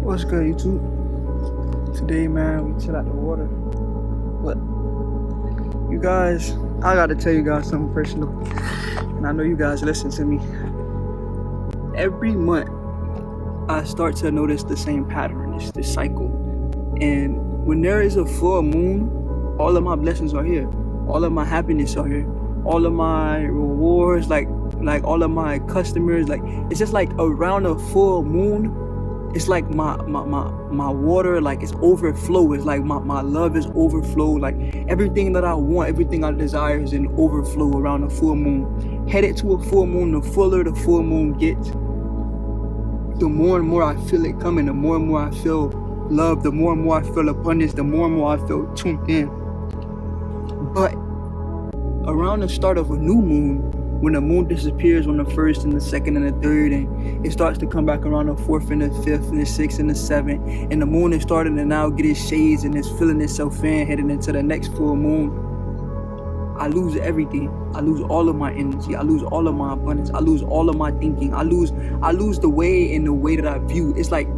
What's good, YouTube? Today, man, we chill at the water. But you guys, I gotta tell you guys something personal, and I know you guys listen to me. Every month, I start to notice the same pattern, it's this cycle. And when there is a full moon, all of my blessings are here. All of my happiness are here. All of my rewards, like all of my customers, like it's just like around a full moon. It's like my water, like it's overflow. It's like my love is overflow. Like everything that I want, everything I desire is in overflow around a full moon. Headed to a full moon, the fuller the full moon gets, the more and more I feel it coming, the more and more I feel love, the more and more I feel abundance, the more and more I feel tuned in. But around the start of a new moon, when the moon disappears on the 1st and the 2nd and the 3rd, and it starts to come back around the 4th and the 5th and the 6th and the 7th, and the moon is starting to now get its shades and it's filling itself in, heading into the next full moon, I lose everything. I lose all of my energy. I lose all of my abundance. I lose all of my thinking. I lose the way that I view. It's like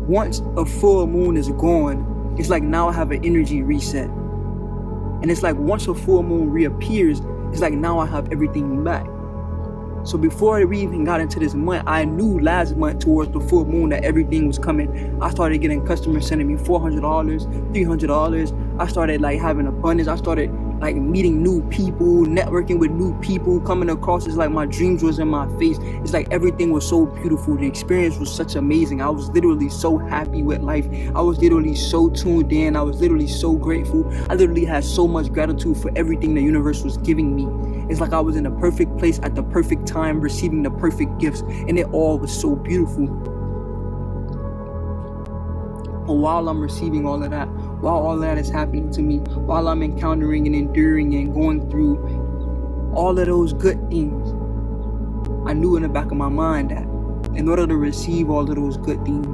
once a full moon is gone, it's like now I have an energy reset. And it's like once a full moon reappears, it's like now I have everything back. So before we even got into this month, I knew last month towards the full moon that everything was coming. I started getting customers sending me $400, $300. I started like having abundance. I started like meeting new people, networking with new people, coming across. It's like my dreams was in my face. It's like everything was so beautiful. The experience was such amazing. I was literally so happy with life. I was literally so tuned in. I was literally so grateful. I literally had so much gratitude for everything the universe was giving me. It's like I was in the perfect place at the perfect time, receiving the perfect gifts, and it all was so beautiful. But while I'm receiving all of that, while all of that is happening to me, while I'm encountering and enduring and going through all of those good things, I knew in the back of my mind that in order to receive all of those good things,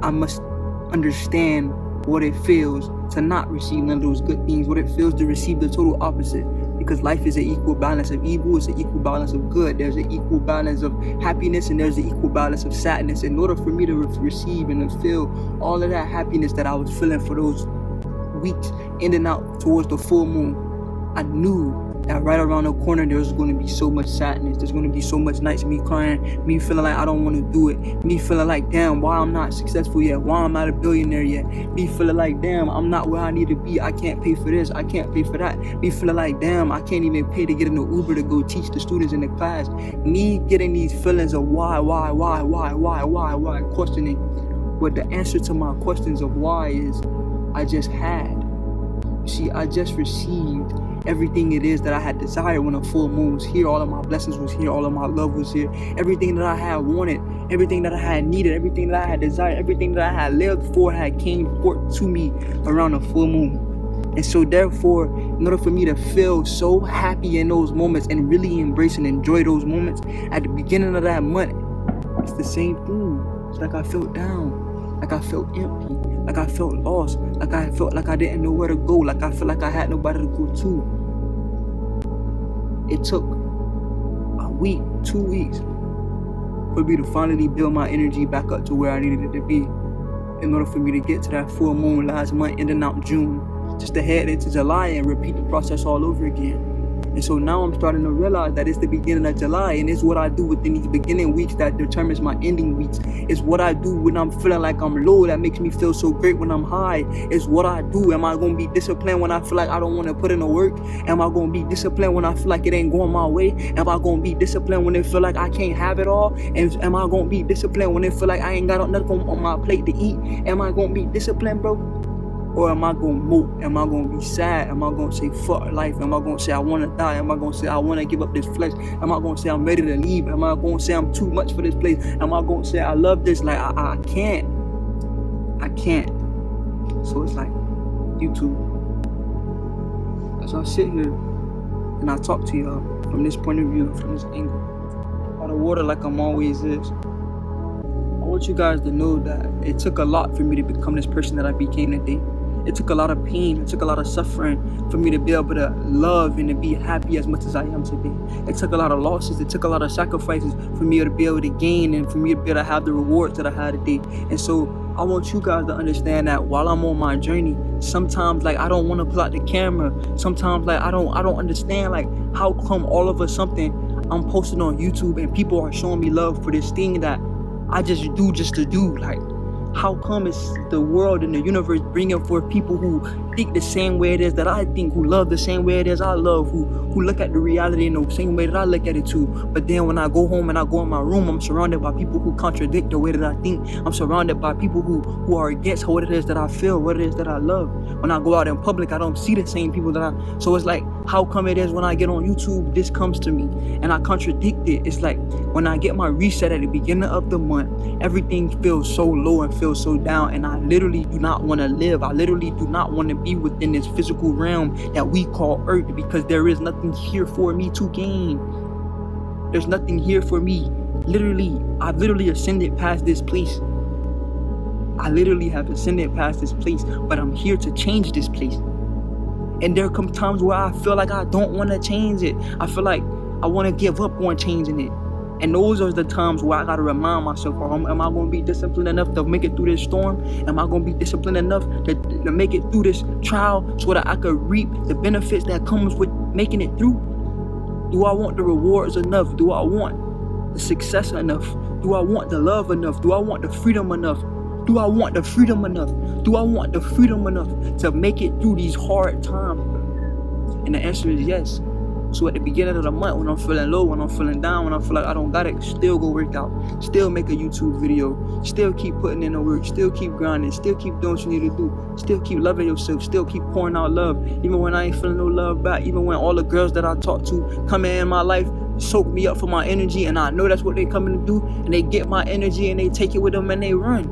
I must understand what it feels to not receive none of those good things, what it feels to receive the total opposite. Because life is an equal balance of evil, it's an equal balance of good. There's an equal balance of happiness and there's an equal balance of sadness. In order for me to receive and to feel all of that happiness that I was feeling for those weeks in and out towards the full moon, I knew that right around the corner there was going to be so much sadness. There's going to be so much nights me crying, me feeling like I don't want to do it, me feeling like damn, why I'm not successful yet, why I'm not a billionaire yet, me feeling like damn, I'm not where I need to be, I can't pay for this, I can't pay for that, me feeling like damn, I can't even pay to get in the Uber to go teach the students in the class, me getting these feelings of why, questioning. But the answer to my questions of why is I just had. See, I just received everything it is that I had desired when a full moon was here. All of my blessings was here. All of my love was here. Everything that I had wanted, everything that I had needed, everything that I had desired, everything that I had lived for had came forth to me around a full moon. And so therefore, in order for me to feel so happy in those moments and really embrace and enjoy those moments, at the beginning of that month, it's the same thing. It's like I felt down, like I felt empty, like I felt lost, like I felt like I didn't know where to go, like I felt like I had nobody to go to. It took a week, 2 weeks for me to finally build my energy back up to where I needed it to be in order for me to get to that full moon last month, ending out June, just to head into July and repeat the process all over again. And so now I'm starting to realize that it's the beginning of July, and it's what I do within these beginning weeks that determines my ending weeks. It's what I do when I'm feeling like I'm low that makes me feel so great when I'm high. It's what I do. Am I going to be disciplined when I feel like I don't want to put in the work? Am I going to be disciplined when I feel like it ain't going my way? Am I going to be disciplined when it feel like I can't have it all? And am I going to be disciplined when it feel like I ain't got nothing on my plate to eat? Am I going to be disciplined, bro? Or am I going to mope? Am I going to be sad? Am I going to say fuck life? Am I going to say I want to die? Am I going to say I want to give up this flesh? Am I going to say I'm ready to leave? Am I going to say I'm too much for this place? Am I going to say I love this? Like I can't. I can't. So it's like, YouTube, as I sit here and I talk to y'all from this point of view, from this angle, by the water like I'm always is, I want you guys to know that it took a lot for me to become this person that I became today. It took a lot of pain, it took a lot of suffering for me to be able to love and to be happy as much as I am today. It took a lot of losses, it took a lot of sacrifices for me to be able to gain and for me to be able to have the rewards that I had today. And so I want you guys to understand that while I'm on my journey, sometimes like I don't want to pull out the camera. Sometimes like I don't understand like how come all of a something I'm posting on YouTube and people are showing me love for this thing that I just do just to do. Like, how come it's the world and the universe bringing forth people who think the same way it is that I think, who love the same way it is I love, who look at the reality in the same way that I look at it too. But then when I go home and I go in my room, I'm surrounded by people who contradict the way that I think. I'm surrounded by people who are against what it is that I feel, what it is that I love. When I go out in public, I don't see the same people that so it's like, how come it is when I get on YouTube, this comes to me and I contradict it? It's like when I get my reset at the beginning of the month, everything feels so low and feels so down, and I literally do not want to live. I literally do not want to be within this physical realm that we call Earth, because there is nothing here for me to gain. There's nothing here for me. I've literally ascended past this place. I literally have ascended past this place, but I'm here to change this place. And there come times where I feel like I don't want to change it. I feel like I want to give up on changing it. And those are the times where I got to remind myself, am I going to be disciplined enough to make it through this storm? Am I going to be disciplined enough to make it through this trial so that I could reap the benefits that comes with making it through? Do I want the rewards enough? Do I want the success enough? Do I want the love enough? Do I want the freedom enough? Do I want the freedom enough? Do I want the freedom enough to make it through these hard times? And the answer is yes. So at the beginning of the month, when I'm feeling low, when I'm feeling down, when I feel like I don't got it, still go work out, still make a YouTube video, still keep putting in the work, still keep grinding, still keep doing what you need to do, still keep loving yourself, still keep pouring out love, even when I ain't feeling no love back, even when all the girls that I talk to come in my life, soak me up for my energy, and I know that's what they coming to do, and they get my energy and they take it with them and they run.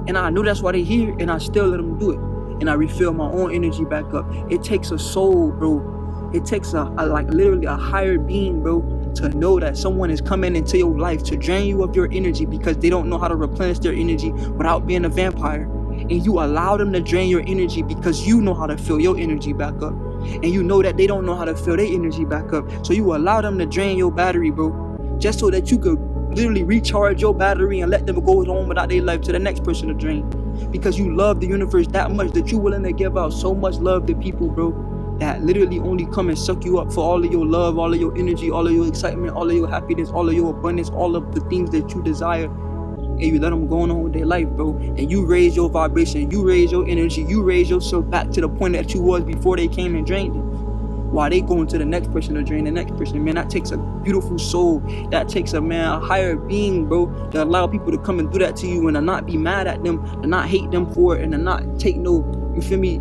And I know that's why they here, and I still let them do it. And I refill my own energy back up. It takes a soul, bro. It takes like literally a higher being, bro, to know that someone is coming into your life to drain you of your energy because they don't know how to replenish their energy without being a vampire. And you allow them to drain your energy because you know how to fill your energy back up. And you know that they don't know how to fill their energy back up. So you allow them to drain your battery, bro, just so that you could literally recharge your battery and let them go on without their life to the next person to drain. Because you love the universe that much that you're willing to give out so much love to people, bro, that literally only come and suck you up for all of your love, all of your energy, all of your excitement, all of your happiness, all of your abundance, all of the things that you desire. And you let them go on with their life, bro. And you raise your vibration, you raise your energy, you raise yourself back to the point that you was before they came and drained it. While they going to the next person to drain the next person, man, that takes a beautiful soul. That takes a higher being, bro, to allow people to come and do that to you and to not be mad at them, to not hate them for it, and to not take no, you feel me,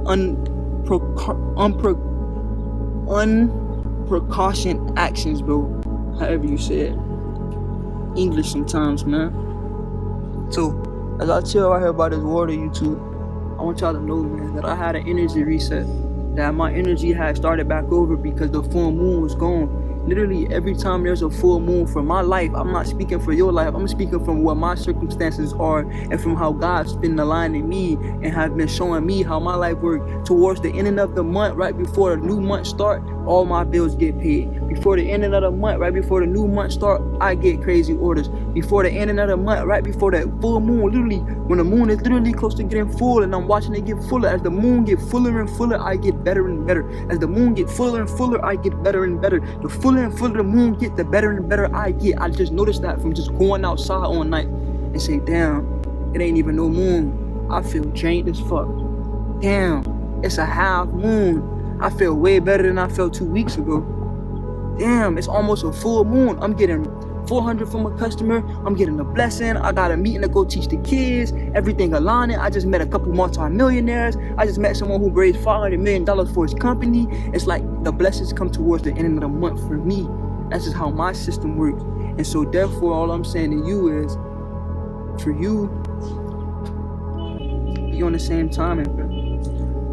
unprecautioned actions, bro. However you say it. English sometimes, man. So, as I chill right here by this water, YouTube, I want y'all to know, man, that I had an energy reset. That my energy had started back over because the full moon was gone. Literally every time there's a full moon for my life, I'm not speaking for your life, I'm speaking from what my circumstances are and from how God's been aligning me and have been showing me how my life works. Towards the ending of the month, right before the new month start, all my bills get paid. Before the ending of the month, right before the new month start, I get crazy orders. Before the ending of the month, right before that full moon, literally, when the moon is literally close to getting full and I'm watching it get fuller, as the moon get fuller and fuller, I get better and better. As the moon get fuller and fuller, I get better and better. The fuller and fuller the moon get, the better and better I get. I just noticed that from just going outside all night and say, damn, it ain't even no moon. I feel drained as fuck. Damn, it's a half moon. I feel way better than I felt 2 weeks ago. Damn, it's almost a full moon. I'm getting 400 from a customer. I'm getting a blessing. I got a meeting to go teach the kids. Everything aligning. I just met a couple multi-millionaires. I just met someone who raised $500 million for his company. It's like the blessings come towards the end of the month for me. That's just how my system works. And so therefore, all I'm saying to you is, for you, be on the same timing, bro.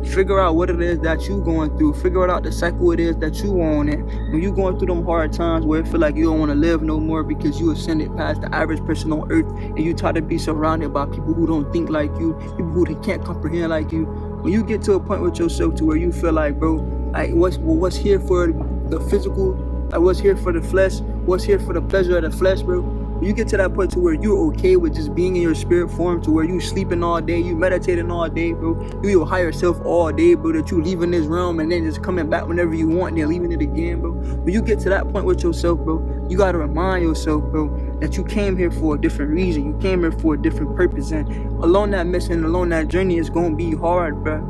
Figure out what it is that you going through. Figure out the cycle it is that you on. And when you going through them hard times where it feel like you don't want to live no more because you ascended past the average person on earth and you try to be surrounded by people who don't think like you, people who can't comprehend like you, When you get to a point with yourself to where you feel like, bro, like what's here for the physical, like what's here for the flesh, what's here for the pleasure of the flesh, bro. When you get to that point to where you're okay with just being in your spirit form, to where you sleeping all day, you meditating all day, bro, you your higher self all day, bro, that you leaving this realm and then just coming back whenever you want and then leaving it again, bro. When you get to that point with yourself, bro, you gotta remind yourself, bro, that you came here for a different reason. You came here for a different purpose, and along that mission, along that journey, it's gonna be hard, bro,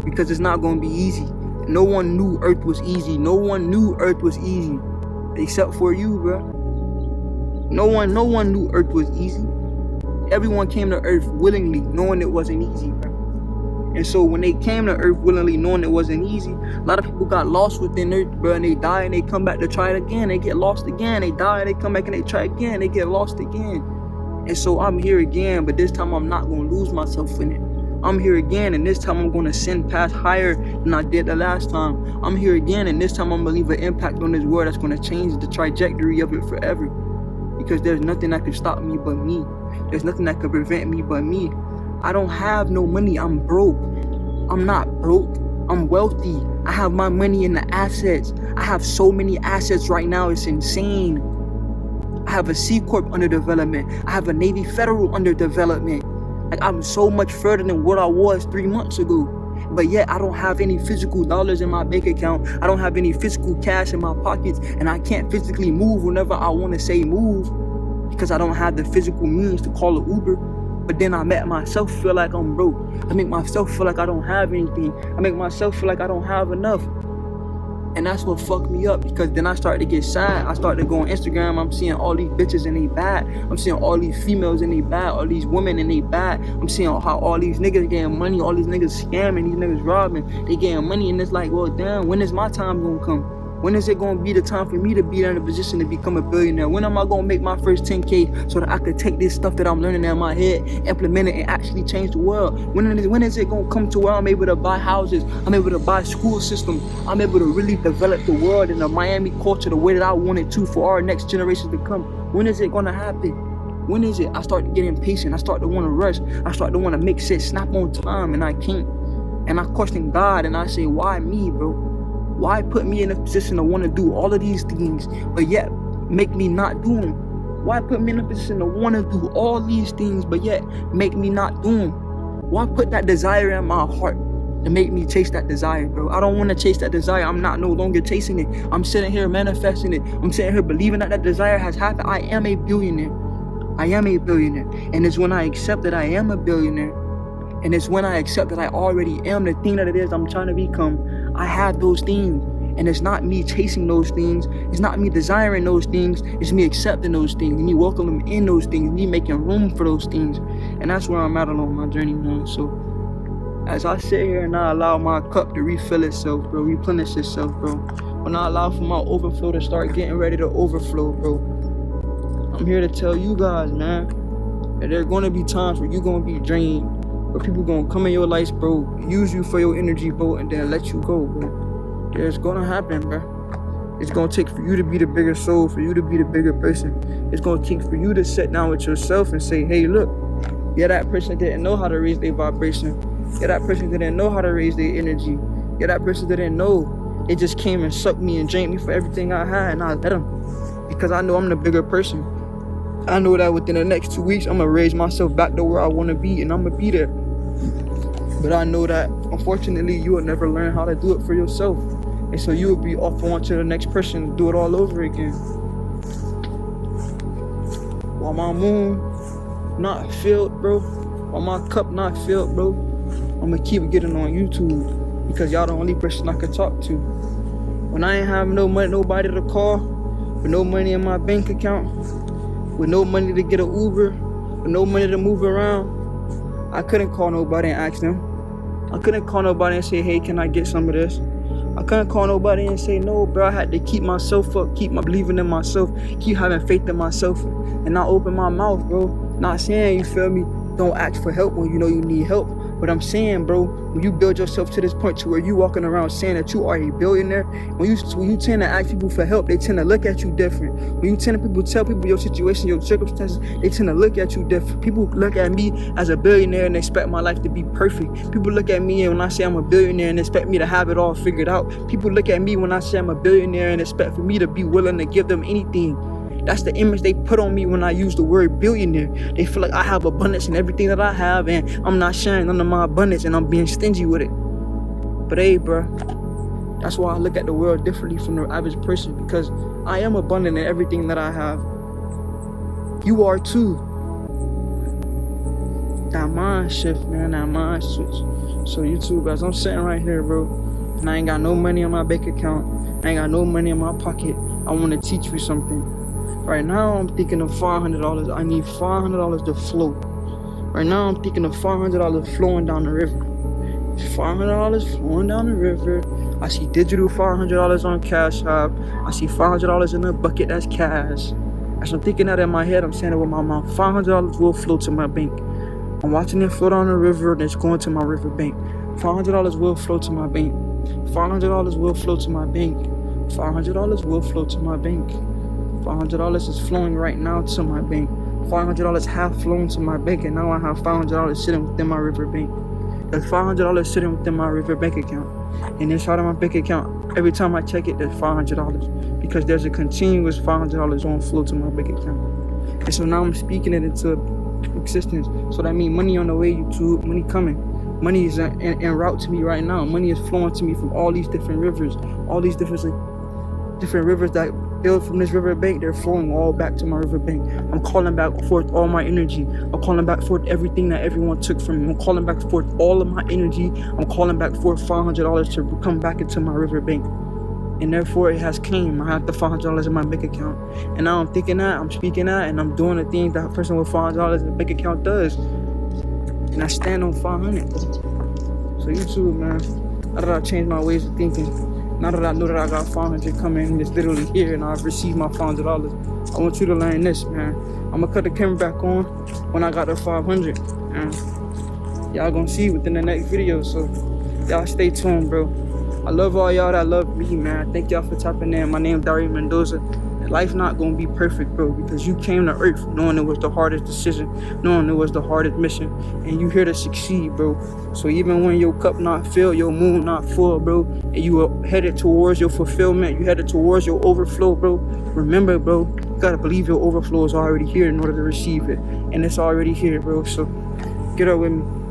because it's not gonna be easy. No one knew Earth was easy. No one knew Earth was easy, except for you, bro. No one knew Earth was easy. Everyone came to Earth willingly, knowing it wasn't easy, bro. And so when they came to Earth willingly, knowing it wasn't easy, a lot of people got lost within Earth, bro, and they die and they come back to try it again. They get lost again. They die and they come back and they try again. They get lost again. And so I'm here again, but this time I'm not gonna lose myself in it. I'm here again, and this time I'm gonna ascend past higher than I did the last time. I'm here again, and this time I'm gonna leave an impact on this world that's gonna change the trajectory of it forever. Because there's nothing that can stop me but me. There's nothing that can prevent me but me. I don't have no money. I'm broke. I'm not broke. I'm wealthy. I have my money in the assets. I have so many assets right now. It's insane. I have a C-corp under development. I have a Navy Federal under development. Like, I'm so much further than what I was 3 months ago. But yet I don't have any physical dollars in my bank account. I don't have any physical cash in my pockets, and I can't physically move whenever I want to say move because I don't have the physical means to call an Uber. But then I make myself feel like I'm broke. I make myself feel like I don't have anything. I make myself feel like I don't have enough. And that's what fucked me up, because then I started to get sad. I started to go on Instagram. I'm seeing all these bitches and they bad. I'm seeing all these females and they bad. All these women and they bad. I'm seeing how all these niggas getting money. All these niggas scamming. These niggas robbing. They getting money, and it's like, well, damn, when is my time gonna come? When is it gonna be the time for me to be in a position to become a billionaire? When am I gonna make my first 10K so that I could take this stuff that I'm learning in my head, implement it, and actually change the world? When is it gonna come to where I'm able to buy houses? I'm able to buy school systems. I'm able to really develop the world and the Miami culture the way that I want it to for our next generations to come? When is it gonna happen? When is it? I start to get impatient. I start to want to rush. I start to want to make shit snap on time, and I can't. And I question God, and I say, why me, bro? Why put me in a position to want to do all of these things, but yet make me not do them? Why put me in a position to want to do all these things, but yet make me not do them? Why put that desire in my heart to make me chase that desire, bro? I don't want to chase that desire. I'm not no longer chasing it. I'm sitting here manifesting it. I'm sitting here believing that that desire has happened. I am a billionaire. I am a billionaire. And it's when I accept that I am a billionaire, and it's when I accept that I already am the thing that it is I'm trying to become, I have those things. And it's not me chasing those things. It's not me desiring those things. It's me accepting those things, me welcoming them in those things, me making room for those things. And that's where I'm at along my journey now. So as I sit here and I allow my cup to refill itself, bro, replenish itself, bro, when I allow for my overflow to start getting ready to overflow, bro, I'm here to tell you guys, man, that there are going to be times where you're going to be drained, where people gonna come in your life, bro, use you for your energy, bro, and then let you go, bro. It's gonna happen, bro. It's gonna take for you to be the bigger soul, for you to be the bigger person. It's gonna take for you to sit down with yourself and say, hey, look, yeah, that person didn't know how to raise their vibration. Yeah, that person didn't know how to raise their energy. Yeah, that person didn't know. They just came and sucked me and drained me for everything I had, and I let them, because I know I'm the bigger person. I know that within the next 2 weeks, I'm gonna raise myself back to where I wanna be, and I'm gonna be there. But I know that, unfortunately, you will never learn how to do it for yourself. And so you will be off on to the next person to do it all over again. While my moon not filled, bro, while my cup not filled, bro, I'm going to keep getting on YouTube, because y'all the only person I can talk to. When I ain't have no money, nobody to call, with no money in my bank account, with no money to get an Uber, with no money to move around, I couldn't call nobody and ask them. I couldn't call nobody and say, hey, can I get some of this? I couldn't call nobody and say, no, bro. I had to keep myself up, keep my believing in myself, keep having faith in myself, and not open my mouth, bro. Not saying, you feel me, don't ask for help when you know you need help. But I'm saying, bro, when you build yourself to this point to where you walking around saying that you are a billionaire, when you tend to ask people for help, they tend to look at you different. When you tend to tell people your situation, your circumstances, they tend to look at you different. People look at me as a billionaire and expect my life to be perfect. People look at me and when I say I'm a billionaire and expect me to have it all figured out. People look at me when I say I'm a billionaire and expect for me to be willing to give them anything. That's the image they put on me when I use the word billionaire. They feel like I have abundance in everything that I have and I'm not sharing none of my abundance and I'm being stingy with it. But hey, bro, that's why I look at the world differently from the average person, because I am abundant in everything that I have. You are too. That mind shift, man, that mind switch. So YouTube, guys, I'm sitting right here, bro, and I ain't got no money on my bank account. I ain't got no money in my pocket. I want to teach you something. Right now, I'm thinking of $500. I need $500 to float. Right now, I'm thinking of $500 flowing down the river. $500 flowing down the river. I see digital $500 on Cash App. I see $500 in a bucket that's cash. As I'm thinking that in my head, I'm saying it with my mouth. $500 will flow to my bank. I'm watching it flow down the river and it's going to my river bank. $500 will flow to my bank. $500 will flow to my bank. $500 will flow to my bank. $500 is flowing right now to my bank. $500 have flown to my bank, and now I have $500 sitting within my river bank. There's $500 sitting within my river bank account. And inside of my bank account, every time I check it, there's $500 because there's a continuous $500 on flow to my bank account. And so now I'm speaking it into existence. So that means money on the way, YouTube, money coming. Money is en route to me right now. Money is flowing to me from all these different rivers, all these different rivers that build from this river bank. They're flowing all back to my river bank. I'm calling back forth all my energy. I'm calling back forth everything that everyone took from me. I'm calling back forth all of my energy. I'm calling back forth $500 to come back into my river bank. And therefore it has came. I have the $500 in my bank account. And now I'm thinking that, I'm speaking that, and I'm doing the things that a person with $500 in the bank account does. And I stand on 500. So YouTube, man, now that I changed my ways of thinking, now that I know that I got 500 coming and it's literally here and I've received my $500, I want you to learn this, man. I'm gonna cut the camera back on when I got the 500. And y'all gonna see within the next video, so y'all stay tuned, bro. I love all y'all that love me, man. Thank y'all for tapping in. My name is Dario Mendoza. And life not gonna be perfect, bro, because you came to earth knowing it was the hardest decision, knowing it was the hardest mission, and you here to succeed, bro. So even when your cup not filled, your moon not full, bro, and you are headed towards your fulfillment, you headed towards your overflow, bro, remember, bro, you gotta believe your overflow is already here in order to receive it. And it's already here, bro. So get up with me.